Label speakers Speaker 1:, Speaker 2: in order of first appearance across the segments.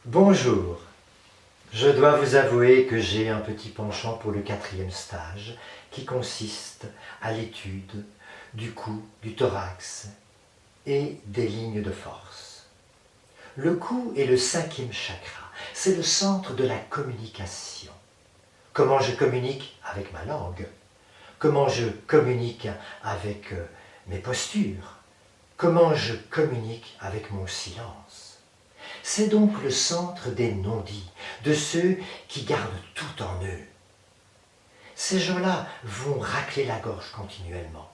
Speaker 1: Bonjour, je dois vous avouer que j'ai un petit penchant pour le 4e stage qui consiste à l'étude du cou, du thorax et des lignes de force. Le cou est le 5e chakra, c'est le centre de la communication. Comment je communique avec ma langue, comment je communique avec mes postures, comment je communique avec mon silence. C'est donc le centre des non-dits, de ceux qui gardent tout en eux. Ces gens-là vont racler la gorge continuellement.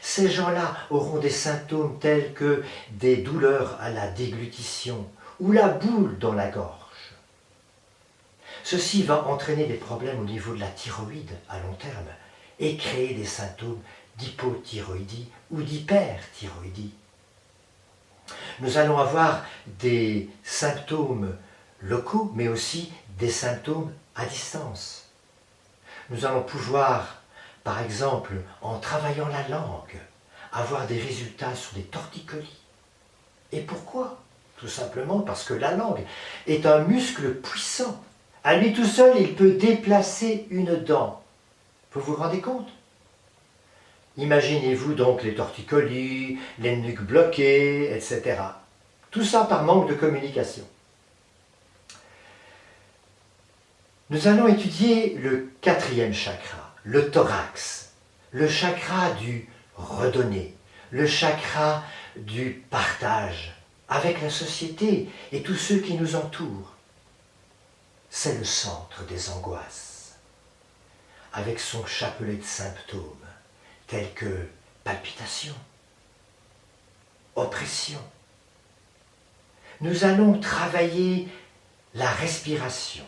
Speaker 1: Ces gens-là auront des symptômes tels que des douleurs à la déglutition ou la boule dans la gorge. Ceci va entraîner des problèmes au niveau de la thyroïde à long terme et créer des symptômes d'hypothyroïdie ou d'hyperthyroïdie. Nous allons avoir des symptômes locaux, mais aussi des symptômes à distance. Nous allons pouvoir, par exemple, en travaillant la langue, avoir des résultats sur des torticolis. Et pourquoi? Tout simplement parce que la langue est un muscle puissant. À lui tout seul, il peut déplacer une dent. Vous vous rendez compte? Imaginez-vous donc les torticolis, les nuques bloquées, etc. Tout ça par manque de communication. Nous allons étudier le 4e chakra, le thorax, le chakra du redonner, le chakra du partage avec la société et tous ceux qui nous entourent. C'est le centre des angoisses, avec son chapelet de symptômes tels que palpitations, oppression. Nous allons travailler la respiration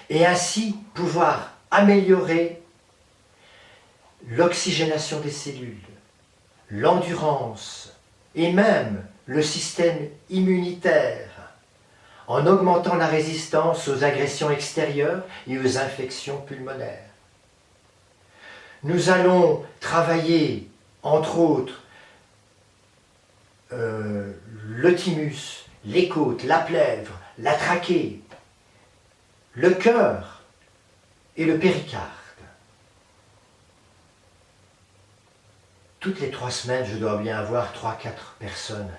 Speaker 1: et ainsi pouvoir améliorer l'oxygénation des cellules, l'endurance et même le système immunitaire en augmentant la résistance aux agressions extérieures et aux infections pulmonaires. Nous allons travailler, entre autres, le thymus, les côtes, la plèvre, la trachée, le cœur et le péricarde. Toutes les 3 semaines, je dois bien avoir 3-4 personnes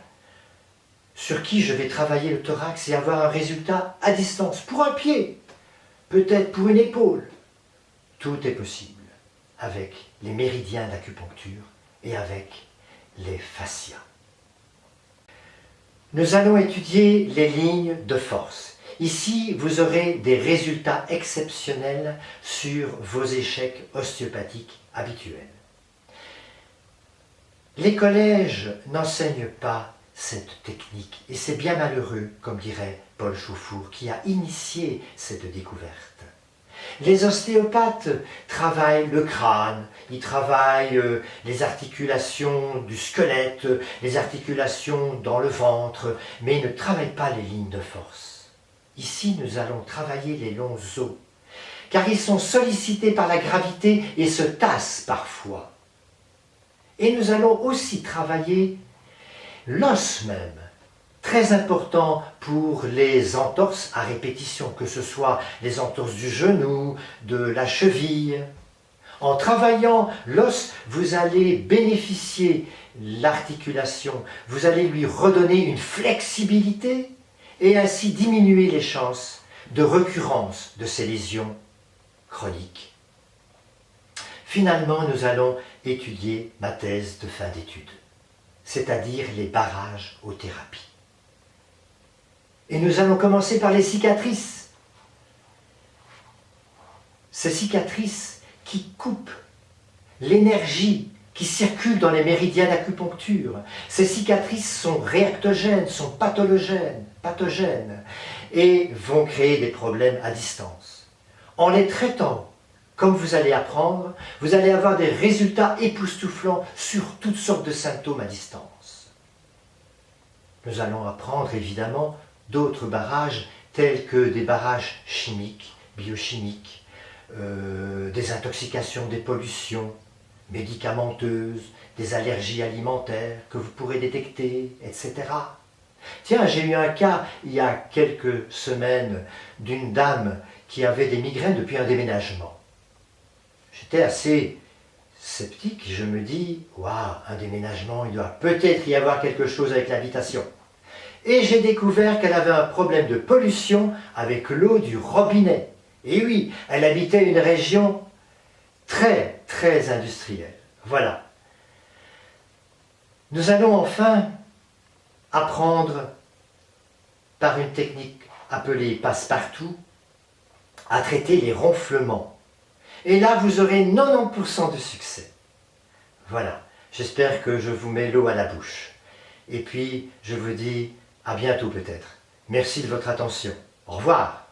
Speaker 1: sur qui je vais travailler le thorax et avoir un résultat à distance, pour un pied, peut-être pour une épaule. Tout est possible avec les méridiens d'acupuncture et avec les fascias. Nous allons étudier les lignes de force. Ici, vous aurez des résultats exceptionnels sur vos échecs ostéopathiques habituels. Les collèges n'enseignent pas cette technique et c'est bien malheureux, comme dirait Paul Chauffour, qui a initié cette découverte. Les ostéopathes travaillent le crâne, ils travaillent les articulations du squelette, les articulations dans le ventre, mais ils ne travaillent pas les lignes de force. Ici, nous allons travailler les longs os, car ils sont sollicités par la gravité et se tassent parfois. Et nous allons aussi travailler l'os même, très important pour les entorses à répétition, que ce soit les entorses du genou, de la cheville. En travaillant l'os, vous allez bénéficier l'articulation, vous allez lui redonner une flexibilité et ainsi diminuer les chances de recurrence de ces lésions chroniques. Finalement, nous allons étudier ma thèse de fin d'études, c'est-à-dire les barrages aux thérapies. Et nous allons commencer par les cicatrices. Ces cicatrices qui coupent l'énergie qui circule dans les méridiens d'acupuncture. Ces cicatrices sont réactogènes, sont pathogènes et vont créer des problèmes à distance. En les traitant, comme vous allez apprendre, vous allez avoir des résultats époustouflants sur toutes sortes de symptômes à distance. Nous allons apprendre évidemment d'autres barrages tels que des barrages chimiques, biochimiques, des intoxications, des pollutions médicamenteuses, des allergies alimentaires que vous pourrez détecter, etc. Tiens, j'ai eu un cas il y a quelques semaines d'une dame qui avait des migraines depuis un déménagement. J'étais assez sceptique, je me dis, waouh, un déménagement, il doit peut-être y avoir quelque chose avec l'habitation. Et j'ai découvert qu'elle avait un problème de pollution avec l'eau du robinet. Et oui, elle habitait une région très, très industrielle. Voilà. Nous allons enfin apprendre par une technique appelée passe-partout à traiter les ronflements. Et là, vous aurez 90% de succès. Voilà. J'espère que je vous mets l'eau à la bouche. Et puis, je vous dis à bientôt peut-être. Merci de votre attention. Au revoir.